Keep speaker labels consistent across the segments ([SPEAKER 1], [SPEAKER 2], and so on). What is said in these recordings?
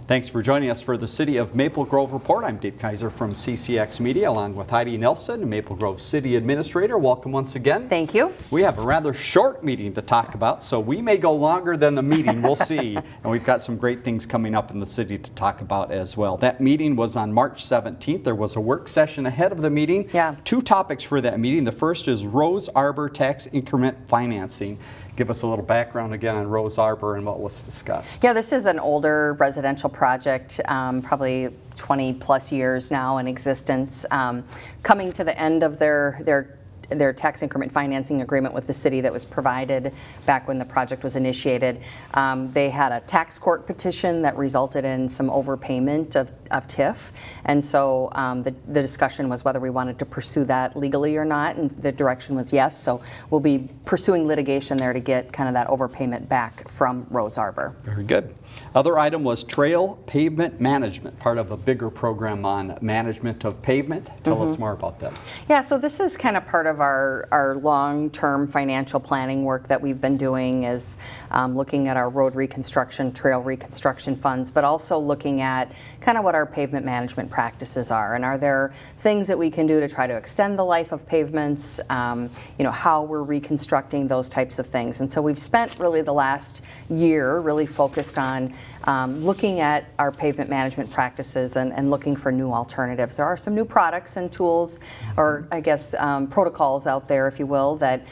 [SPEAKER 1] Thanks for joining us for the City of Maple Grove Report. I'm Dave Kaiser from CCX Media, along with Heidi Nelson, Maple Grove City Administrator. Welcome once again.
[SPEAKER 2] Thank you.
[SPEAKER 1] We have a rather short meeting to talk about, so we may go longer than the meeting. We'll see. And we've got some great things coming up in the city to talk about as well. That meeting was on March 17th. There was a work session ahead of the meeting.
[SPEAKER 2] Yeah.
[SPEAKER 1] 2 topics for that meeting. The first is Rose Arbor tax increment financing. Give us a little background again on Rose Arbor and what was discussed.
[SPEAKER 2] Yeah, this is an older residential project, probably 20 plus years now in existence, coming to the end of their tax increment financing agreement with the city that was provided back when the project was initiated. They had a tax court petition that resulted in some overpayment of TIF, and so the discussion was whether we wanted to pursue that legally or not, and the direction was yes, so we'll be pursuing litigation there to get kind of that overpayment back from Rose Arbor.
[SPEAKER 1] Very good. Other item was trail pavement management, part of a bigger program on management of pavement. Tell us more about that.
[SPEAKER 2] Yeah, so this is kind of part of our long-term financial planning work that we've been doing, is looking at our road reconstruction, trail reconstruction funds, but also looking at kind of what our pavement management practices are, and are there things that we can do to try to extend the life of pavements, how we're reconstructing those types of things. And so we've spent really the last year really focused on looking at our pavement management practices and looking for new alternatives. There are some new products and tools, or I guess protocols out there, if you will, that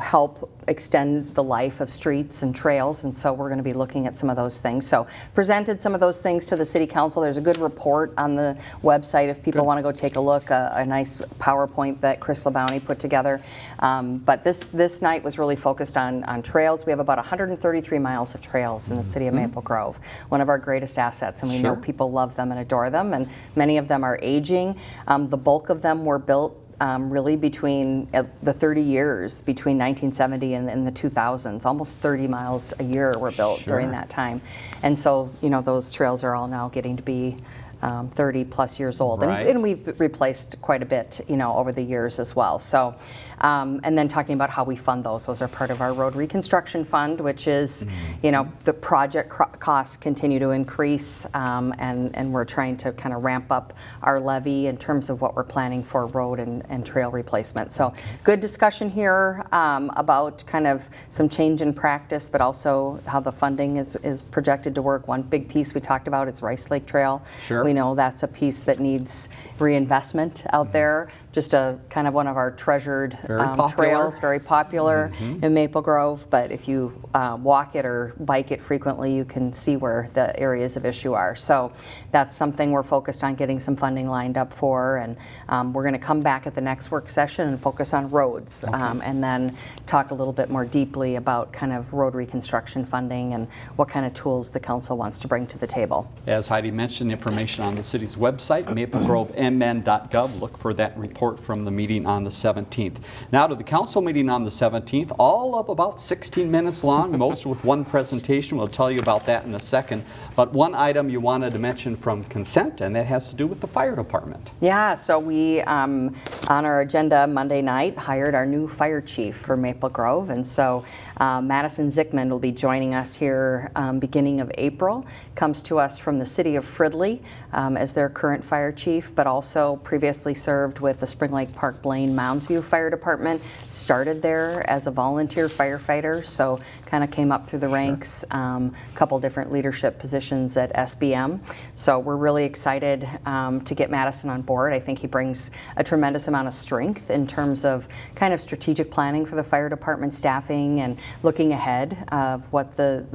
[SPEAKER 2] help extend the life of streets and trails, and so we're going to be looking at some of those things. So presented some of those things to the City Council. There's a good report on the website if people want to go take a look, a nice PowerPoint that Chris LeBounty put together. But this night was really focused on trails. We have about 133 miles of trails in the city of Maple Grove, one of our greatest assets, and we know people love them and adore them, and many of them are aging. The bulk of them were built really between the 30 years between 1970 and the 2000s. Almost 30 miles a year were built during that time, and so those trails are all now getting to be 30 plus years old, and we've replaced quite a bit over the years as well. So and then talking about how we fund those are part of our road reconstruction fund, which is the project costs continue to increase, and we're trying to kind of ramp up our levy in terms of what we're planning for road and trail replacement. So good discussion here about kind of some change in practice, but also how the funding is projected to work. One big piece we talked about is Rice Lake Trail. We know that's a piece that needs reinvestment out there. Just a kind of one of our treasured trails, very popular in Maple Grove, but if you walk it or bike it frequently, you can see where the areas of issue are. So that's something we're focused on getting some funding lined up for, and we're going to come back at the next work session and focus on roads, and then talk a little bit more deeply about kind of road reconstruction funding and what kind of tools the council wants to bring to the table.
[SPEAKER 1] As Heidi mentioned, information on the city's website, maplegrovemn.gov. Look for that report from the meeting on the 17th. Now to the council meeting on the 17th, all of about 16 minutes long, most with one presentation. We'll tell you about that in a second. But one item you wanted to mention from consent, and that has to do with the fire department. Yeah,
[SPEAKER 2] so we, on our agenda Monday night, hired our new fire chief for Maple Grove, and so Madison Zickman will be joining us here beginning of April. Comes to us from the city of Fridley as their current fire chief, but also previously served with the Spring Lake Park Blaine Moundsview Fire Department. Started there as a volunteer firefighter, so kind of came up through the ranks, a couple different leadership positions at SBM. So we're really excited to get Madison on board. I think he brings a tremendous amount of strength in terms of kind of strategic planning for the fire department staffing and looking ahead of what the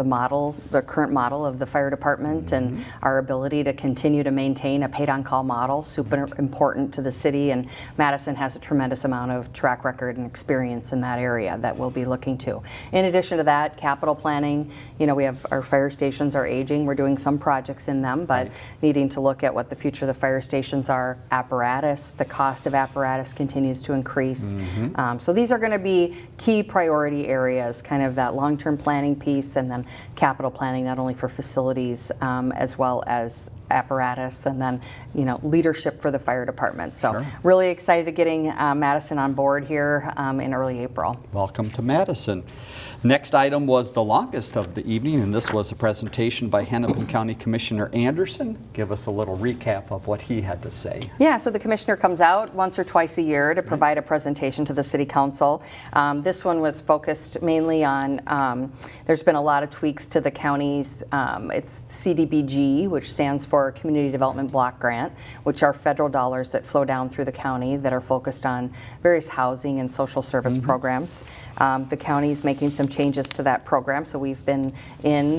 [SPEAKER 2] current model of the fire department and our ability to continue to maintain a paid-on-call model, super important to the city, and Madison has a tremendous amount of track record and experience in that area that we'll be looking to. In addition to that, capital planning, we have our fire stations are aging. We're doing some projects in them, but needing to look at what the future of the fire stations are. Apparatus, the cost of apparatus continues to increase. So these are going to be key priority areas, kind of that long-term planning piece, and then capital planning, not only for facilities as well as apparatus, and then, leadership for the fire department. So
[SPEAKER 1] Sure.
[SPEAKER 2] really excited to getting Madison on board here in early April.
[SPEAKER 1] Welcome to Madison. Next item was the longest of the evening, and this was a presentation by Hennepin County Commissioner Anderson. Give us a little recap of what he had to say.
[SPEAKER 2] Yeah, so the commissioner comes out once or twice a year to provide a presentation to the city council. This one was focused mainly on, there's been a lot of tweaks to the county's, it's CDBG, which stands for Community Development Block Grant, which are federal dollars that flow down through the county that are focused on various housing and social service programs. The county's making some changes to that program, so we've been in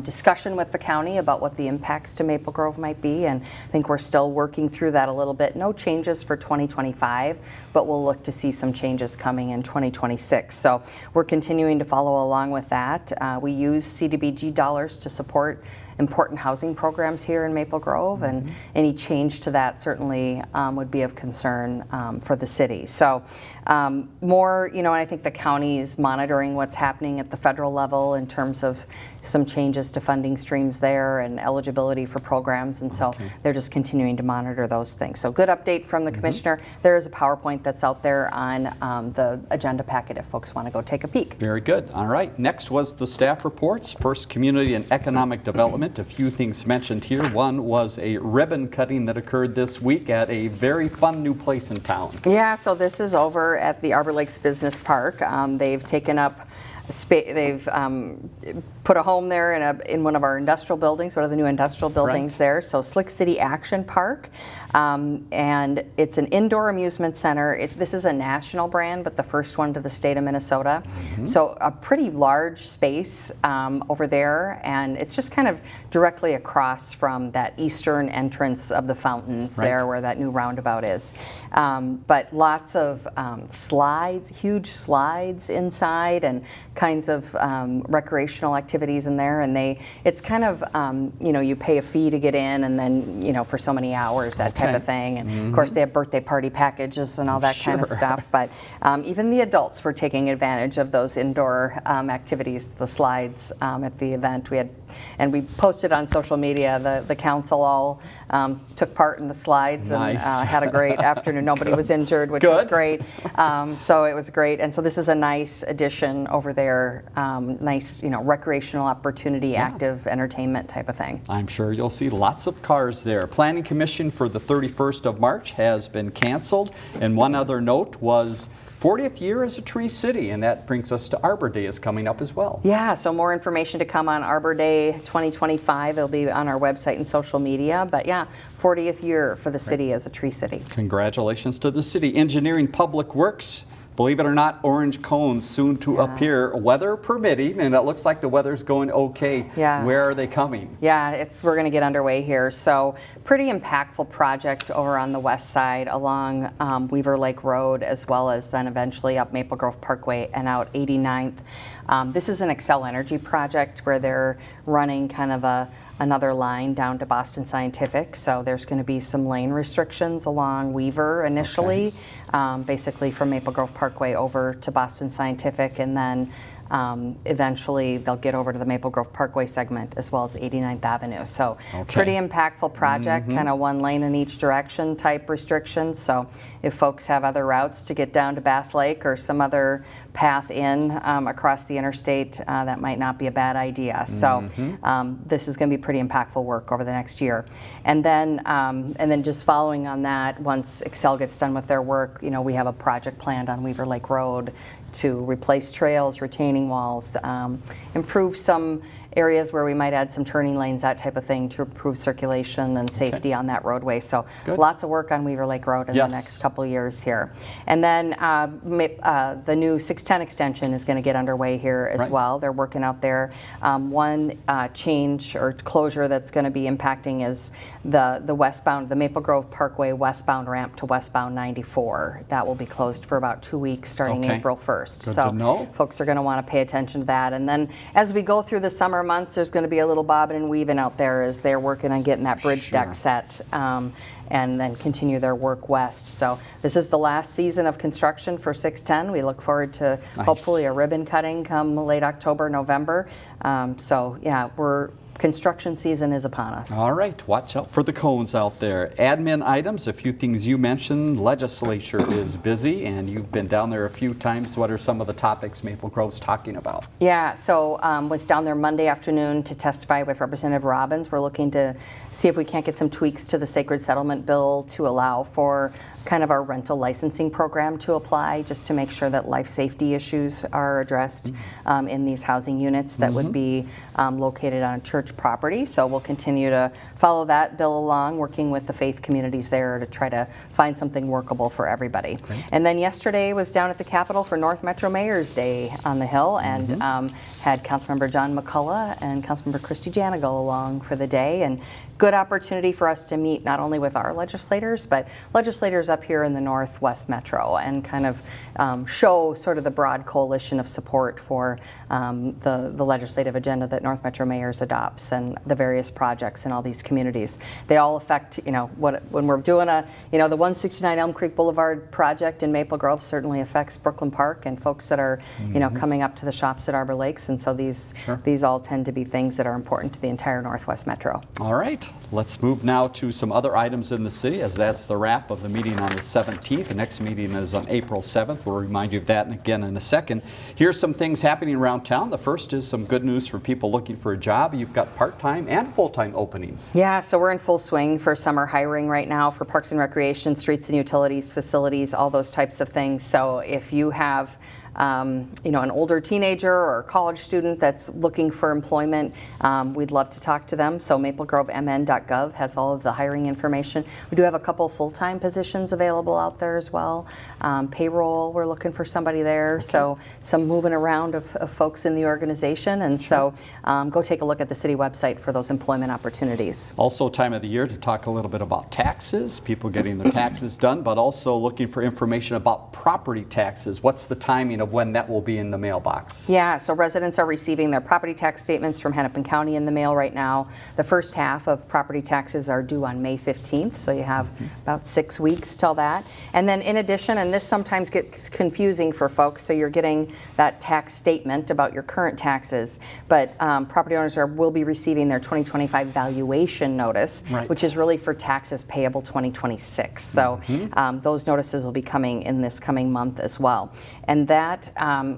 [SPEAKER 2] discussion with the county about what the impacts to Maple Grove might be, and I think we're still working through that a little bit. No changes for 2025, but we'll look to see some changes coming in 2026. So we're continuing to follow along with that. We use CDBG dollars to support important housing programs here in Maple Grove, and any change to that certainly would be of concern for the city. So more, and I think the county is monitoring what's happening at the federal level in terms of some changes to funding streams there and eligibility for programs, and so they're just continuing to monitor those things. So good update from the commissioner. There is a PowerPoint that's out there on the agenda packet if folks want to go take a peek.
[SPEAKER 1] Very good. All right. Next was the staff reports. First, community and economic development. A few things mentioned here. One was a ribbon cutting that occurred this week at a very fun new place in town.
[SPEAKER 2] Yeah, so this is over at the Arbor Lakes Business Park. They've taken up they've put a home there in one of our industrial buildings, one of the new industrial buildings there. So Slick City Action Park, and it's an indoor amusement center. This is a national brand, but the first one to the state of Minnesota. So a pretty large space over there, and it's just kind of directly across from that eastern entrance of the fountains there where that new roundabout is. But lots of slides, huge slides inside, and kinds of recreational activities in there, and it's kind of you pay a fee to get in, and then for so many hours, that type of thing, and of course they have birthday party packages and all that kind of stuff. But even the adults were taking advantage of those indoor activities, the slides at the event. We posted on social media. The council all took part in the slides and had a great afternoon. Nobody was injured, which was great. So it was great, and so this is a nice addition over there. Nice, recreational opportunity, active entertainment type of thing.
[SPEAKER 1] I'm sure you'll see lots of cars there. Planning Commission for the 31st of March has been canceled, and one other note was 40th year as a tree city, and that brings us to Arbor Day is coming up as well.
[SPEAKER 2] Yeah, so more information to come on Arbor Day 2025. It'll be on our website and social media, but yeah, 40th year for the city as a tree city.
[SPEAKER 1] Congratulations to the city. Engineering Public Works. Believe it or not, orange cones soon to appear, weather permitting, and it looks like the weather's going okay.
[SPEAKER 2] Yeah.
[SPEAKER 1] Where are they coming?
[SPEAKER 2] Yeah, we're going to get underway here. So pretty impactful project over on the west side along Weaver Lake Road, as well as then eventually up Maple Grove Parkway and out 89th. This is an Xcel Energy project where they're running kind of another line down to Boston Scientific. So there's going to be some lane restrictions along Weaver initially, basically from Maple Grove Parkway over to Boston Scientific, and then eventually they'll get over to the Maple Grove Parkway segment as well as 89th Avenue. So pretty impactful project, kind of one lane in each direction type restrictions. So if folks have other routes to get down to Bass Lake or some other path in across the interstate, that might not be a bad idea. So this is going to be pretty impactful work over the next year. And then just following on that, once Xcel gets done with their work, we have a project planned on Weaver Lake Road to replace trails, retaining walls, improve some areas where we might add some turning lanes, that type of thing, to improve circulation and safety on that roadway. So lots of work on Weaver Lake Road in the next couple of years here. And then the new 610 extension is going to get underway here as well. They're working out there. One change or closure that's going to be impacting is the westbound, the Maple Grove Parkway westbound ramp to westbound 94. That will be closed for about 2 weeks starting April 1st.
[SPEAKER 1] Good
[SPEAKER 2] so
[SPEAKER 1] to know.
[SPEAKER 2] Folks are going to want to pay attention to that. And then as we go through the summer months, there's going to be a little bobbing and weaving out there as they're working on getting that bridge deck set, and then continue their work west. So this is the last season of construction for 610. We look forward to hopefully a ribbon cutting come late October, November. So yeah, we're construction season is upon us.
[SPEAKER 1] All right, watch out for the cones out there. Admin items, a few things you mentioned. Legislature is busy, and you've been down there a few times. What are some of the topics Maple Grove's talking about?
[SPEAKER 2] Yeah, so was down there Monday afternoon to testify with Representative Robbins. We're looking to see if we can't get some tweaks to the Sacred Settlement Bill to allow for kind of our rental licensing program to apply, just to make sure that life safety issues are addressed in these housing units that would be located on church property. So we'll continue to follow that bill along, working with the faith communities there to try to find something workable for everybody.
[SPEAKER 1] Great.
[SPEAKER 2] And then yesterday was down at the Capitol for North Metro Mayor's Day on the Hill, and had Councilmember John McCullough and Councilmember Christy Jana go along for the day, and good opportunity for us to meet not only with our legislators, but legislators up here in the Northwest Metro, and kind of show sort of the broad coalition of support for the legislative agenda that North Metro Mayors adopts and the various projects in all these communities. They all affect, when we're doing the 169 Elm Creek Boulevard project in Maple Grove certainly affects Brooklyn Park and folks that are, coming up to the shops at Arbor Lakes. And so these all tend to be things that are important to the entire Northwest Metro.
[SPEAKER 1] All right, let's move now to some other items in the city, as that's the wrap of the meeting on the 17th. The next meeting is on April 7th. We'll remind you of that again in a second. Here's some things happening around town. The first is some good news for people looking for a job. You've got part-time and full-time openings.
[SPEAKER 2] Yeah, so we're in full swing for summer hiring right now for Parks and Recreation, streets and utilities, facilities, all those types of things. So if you have an older teenager or college student that's looking for employment, we'd love to talk to them. So maplegrovemn.gov has all of the hiring information. We do have a couple full-time positions available out there as well. Payroll, we're looking for somebody there. Okay. So some moving around of folks in the organization. And so go take a look at the city website for those employment opportunities.
[SPEAKER 1] Also time of the year to talk a little bit about taxes, people getting their taxes done, but also looking for information about property taxes. What's the timing of when that will be in the mailbox?
[SPEAKER 2] Yeah, so residents are receiving their property tax statements from Hennepin County in the mail right now. The first half of property taxes are due on May 15th, so you have about 6 weeks till that. And then in addition, and this sometimes gets confusing for folks, so you're getting that tax statement about your current taxes, but property owners will be receiving their 2025 valuation notice, which is really for taxes payable 2026. So those notices will be coming in this coming month as well. And that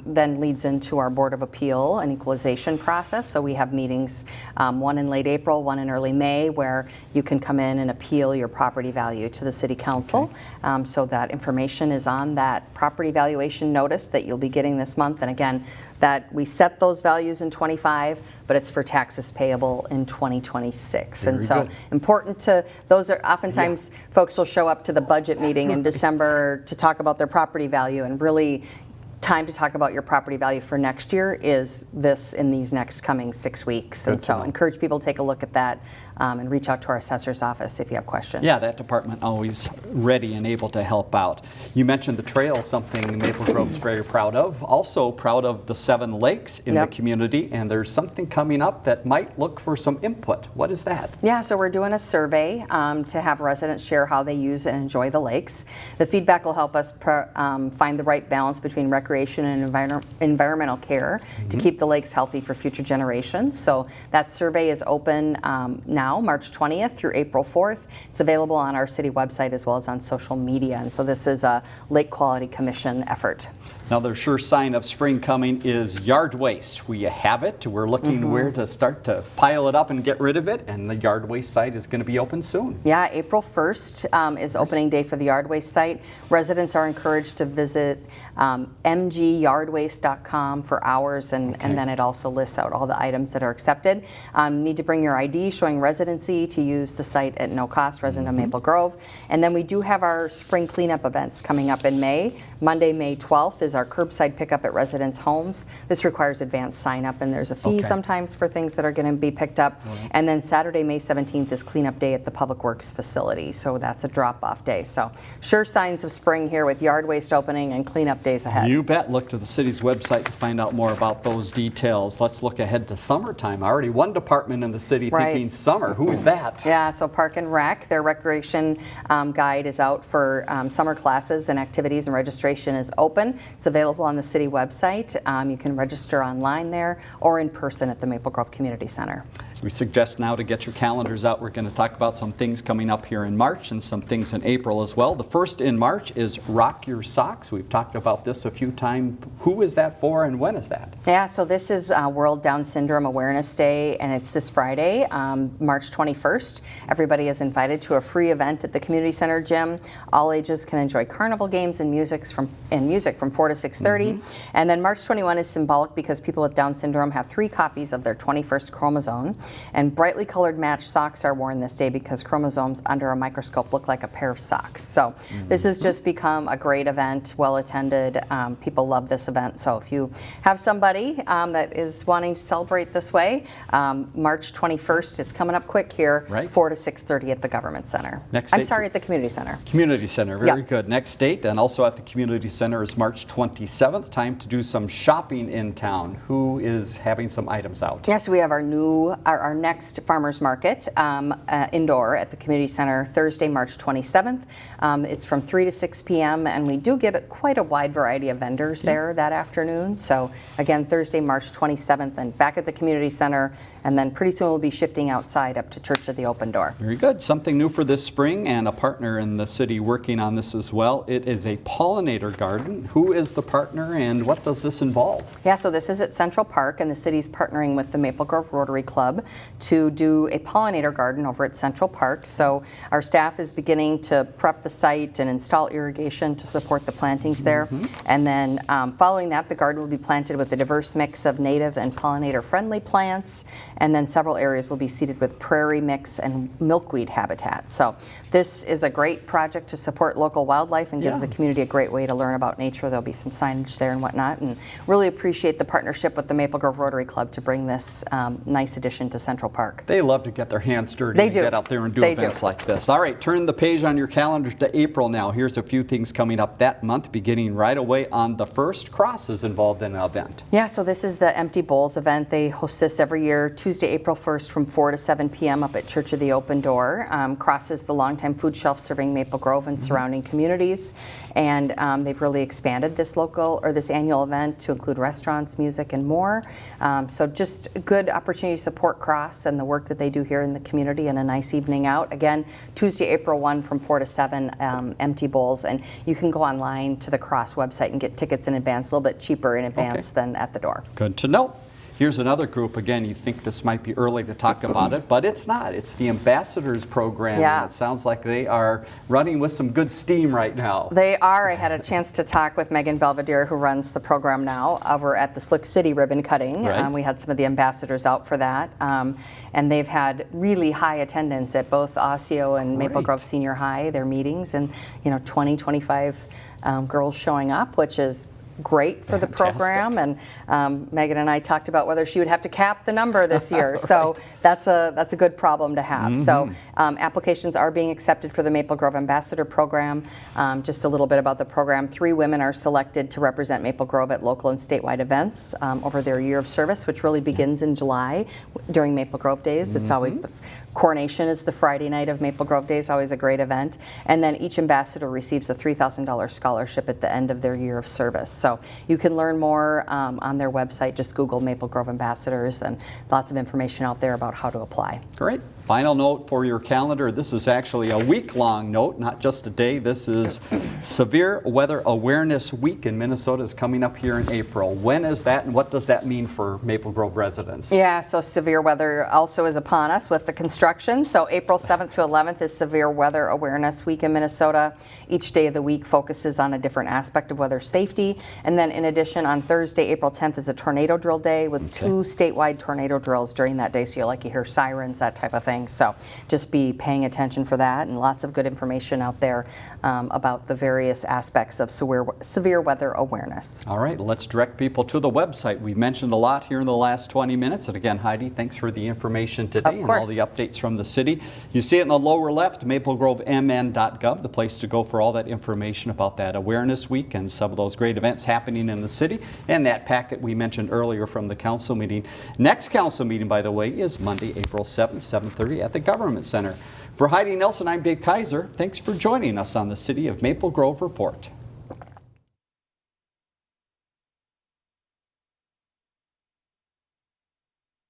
[SPEAKER 2] then leads into our Board of Appeal and equalization process. So we have meetings, one in late April, one in early May, where you can come in and appeal your property value to the City Council. Okay. So that information is on that property valuation notice that you'll be getting this month. And again, that we set those values in 25, but it's for taxes payable in 2026.
[SPEAKER 1] Very
[SPEAKER 2] and so
[SPEAKER 1] good.
[SPEAKER 2] Important to, those are oftentimes folks will show up to the budget meeting in December to talk about their property value, and really time to talk about your property value for next year is in these next coming 6 weeks. And so encourage people to take a look at that and reach out to our assessor's office if you have questions.
[SPEAKER 1] Yeah, that department always ready and able to help out. You mentioned the trail, something Maple Grove's very proud of. Also proud of the 7 lakes in the community, and there's something coming up that might look for some input. What is that? Yeah,
[SPEAKER 2] so we're doing a survey to have residents share how they use and enjoy the lakes. The feedback will help us find the right balance between recreation and environmental care to keep the lakes healthy for future generations. So that survey is open now, March 20th through April 4th. It's available on our city website as well as on social media. And so this is a Lake Quality Commission effort.
[SPEAKER 1] Another sure sign of spring coming is yard waste. We have it. We're looking where to start to pile it up and get rid of it, and the yard waste site is going to be open soon.
[SPEAKER 2] Yeah, April 1st is opening day for the yard waste site. Residents are encouraged to visit mgyardwaste.com for hours, and then it also lists out all the items that are accepted. Need to bring your ID showing residency to use the site at no cost, resident of Maple Grove. And then we do have our spring cleanup events coming up in May. Monday, May 12th is our curbside pickup at residents' homes. This requires advanced sign up, and there's a fee sometimes for things that are going to be picked up. And then Saturday, May 17th is cleanup day at the Public Works facility. So that's a drop-off day. So sure signs of spring here with yard waste opening and cleanup days ahead.
[SPEAKER 1] You bet. Look to the city's website to find out more about those details. Let's look ahead to summertime. Already one department in the city thinking summer. Who's that?
[SPEAKER 2] Yeah, so Park and Rec, their recreation guide is out for summer classes and activities, and registration is open. It's available on the city website. You can register online there or in person at the Maple Grove Community Center.
[SPEAKER 1] We suggest now to get your calendars out. We're going to talk about some things coming up here in March and some things in April as well. The first in March is Rock Your Socks. We've talked about this a few times. Who is that for and when is that?
[SPEAKER 2] Yeah, so this is World Down Syndrome Awareness Day, and it's this Friday, March 21st. Everybody is invited to a free event at the Community Center gym. All ages can enjoy carnival games and music from 4 to 6:30. And then March 21 is symbolic because people with Down syndrome have 3 copies of their 21st chromosome. And brightly colored matched socks are worn this day because chromosomes under a microscope look like a pair of socks. So this has just become a great event, well attended. People love this event. So if you have somebody that is wanting to celebrate this way, March 21st, it's coming up quick here,
[SPEAKER 1] Right.
[SPEAKER 2] 4 to 6:30 at the Government Center.
[SPEAKER 1] Next
[SPEAKER 2] I'm
[SPEAKER 1] date-
[SPEAKER 2] sorry, at the Community Center.
[SPEAKER 1] Community Center, very
[SPEAKER 2] Yeah.
[SPEAKER 1] good. Next date, and also at the Community Center, is March 27th. Time to do some shopping in town. Who is having some items out?
[SPEAKER 2] Yes, we have our next farmers market indoor at the Community Center Thursday, March 27th. It's from 3 to 6 p.m. and we do get quite a wide variety of vendors there that afternoon. So again, Thursday, March 27th, and back at the Community Center, and then pretty soon we'll be shifting outside up to Church of the Open Door.
[SPEAKER 1] Very good. Something new for this spring, and a partner in the city working on this as well. It is a pollinator garden. Who is the partner and what does this involve?
[SPEAKER 2] Yeah, so this is at Central Park, and the city's partnering with the Maple Grove Rotary Club to do a pollinator garden over at Central Park. So our staff is beginning to prep the site and install irrigation to support the plantings there. And then following that, the garden will be planted with a diverse mix of native and pollinator-friendly plants. And then several areas will be seeded with prairie mix and milkweed habitat. So this is a great project to support local wildlife and gives the community a great way to learn about nature. There'll be some signage there and whatnot. And really appreciate the partnership with the Maple Grove Rotary Club to bring this nice addition to Central Park.
[SPEAKER 1] They love to get their hands dirty
[SPEAKER 2] They
[SPEAKER 1] and
[SPEAKER 2] do.
[SPEAKER 1] get out there and do
[SPEAKER 2] They
[SPEAKER 1] events
[SPEAKER 2] do.
[SPEAKER 1] like this. All right, turn the page on your calendar to April now. Here's a few things coming up that month, beginning right away on the 1st. Cross is involved in an event.
[SPEAKER 2] Yeah, so this is the Empty Bowls event. They host this every year, Tuesday, April 1st from 4 to 7 p.m. up at Church of the Open Door. Cross is the longtime food shelf serving Maple Grove and surrounding communities. And they've really expanded this annual event to include restaurants, music, and more. So just a good opportunity to support Cross and the work that they do here in the community, and a nice evening out. Again, Tuesday, April 1 from 4 to 7, Empty Bowls. And you can go online to the Cross website and get tickets in advance, a little bit cheaper in advance than at the door.
[SPEAKER 1] Good to know. Here's another group. Again, you think this might be early to talk about it, but it's not. It's the Ambassadors Program.
[SPEAKER 2] Yeah.
[SPEAKER 1] And it sounds like they are running with some good steam right now.
[SPEAKER 2] They are. I had a chance to talk with Megan Belvedere, who runs the program now, over at the Slick City ribbon cutting.
[SPEAKER 1] Right.
[SPEAKER 2] We had some of the ambassadors out for that. And they've had really high attendance at both Osseo and Maple
[SPEAKER 1] Great.
[SPEAKER 2] Grove Senior High, their meetings, and 20, 25 girls showing up, which is great for the
[SPEAKER 1] Fantastic.
[SPEAKER 2] program. And Megan and I talked about whether she would have to cap the number this year. So that's a good problem to have. So applications are being accepted for the Maple Grove Ambassador Program. Just a little bit about the program. 3 women are selected to represent Maple Grove at local and statewide events over their year of service, which really begins in July during Maple Grove Days. It's always the coronation is the Friday night of Maple Grove Days, always a great event. And then each ambassador receives a $3,000 scholarship at the end of their year of service. So you can learn more on their website. Just Google Maple Grove Ambassadors, and lots of information out there about how to apply.
[SPEAKER 1] Great. Final note for your calendar. This is actually a week-long note, not just a day. This is Severe Weather Awareness Week in Minnesota is coming up here in April. When is that, and what does that mean for Maple Grove residents?
[SPEAKER 2] Yeah, so severe weather also is upon us with the construction. So April 7th to 11th is Severe Weather Awareness Week in Minnesota. Each day of the week focuses on a different aspect of weather safety. And then in addition, on Thursday, April 10th is a tornado drill day with 2 statewide tornado drills during that day. So you hear sirens, that type of thing. So just be paying attention for that, and lots of good information out there about the various aspects of severe weather awareness.
[SPEAKER 1] All right, let's direct people to the website. We've mentioned a lot here in the last 20 minutes. And again, Heidi, thanks for the information today and all the updates from the city. You see it in the lower left, maplegrovemn.gov, the place to go for all that information about that Awareness Week and some of those great events happening in the city, and that packet we mentioned earlier from the council meeting. Next council meeting, by the way, is Monday, April 7th, 7:30 at the Government Center. For Heidi Nelson, I'm Dave Kaiser. Thanks for joining us on the City of Maple Grove Report.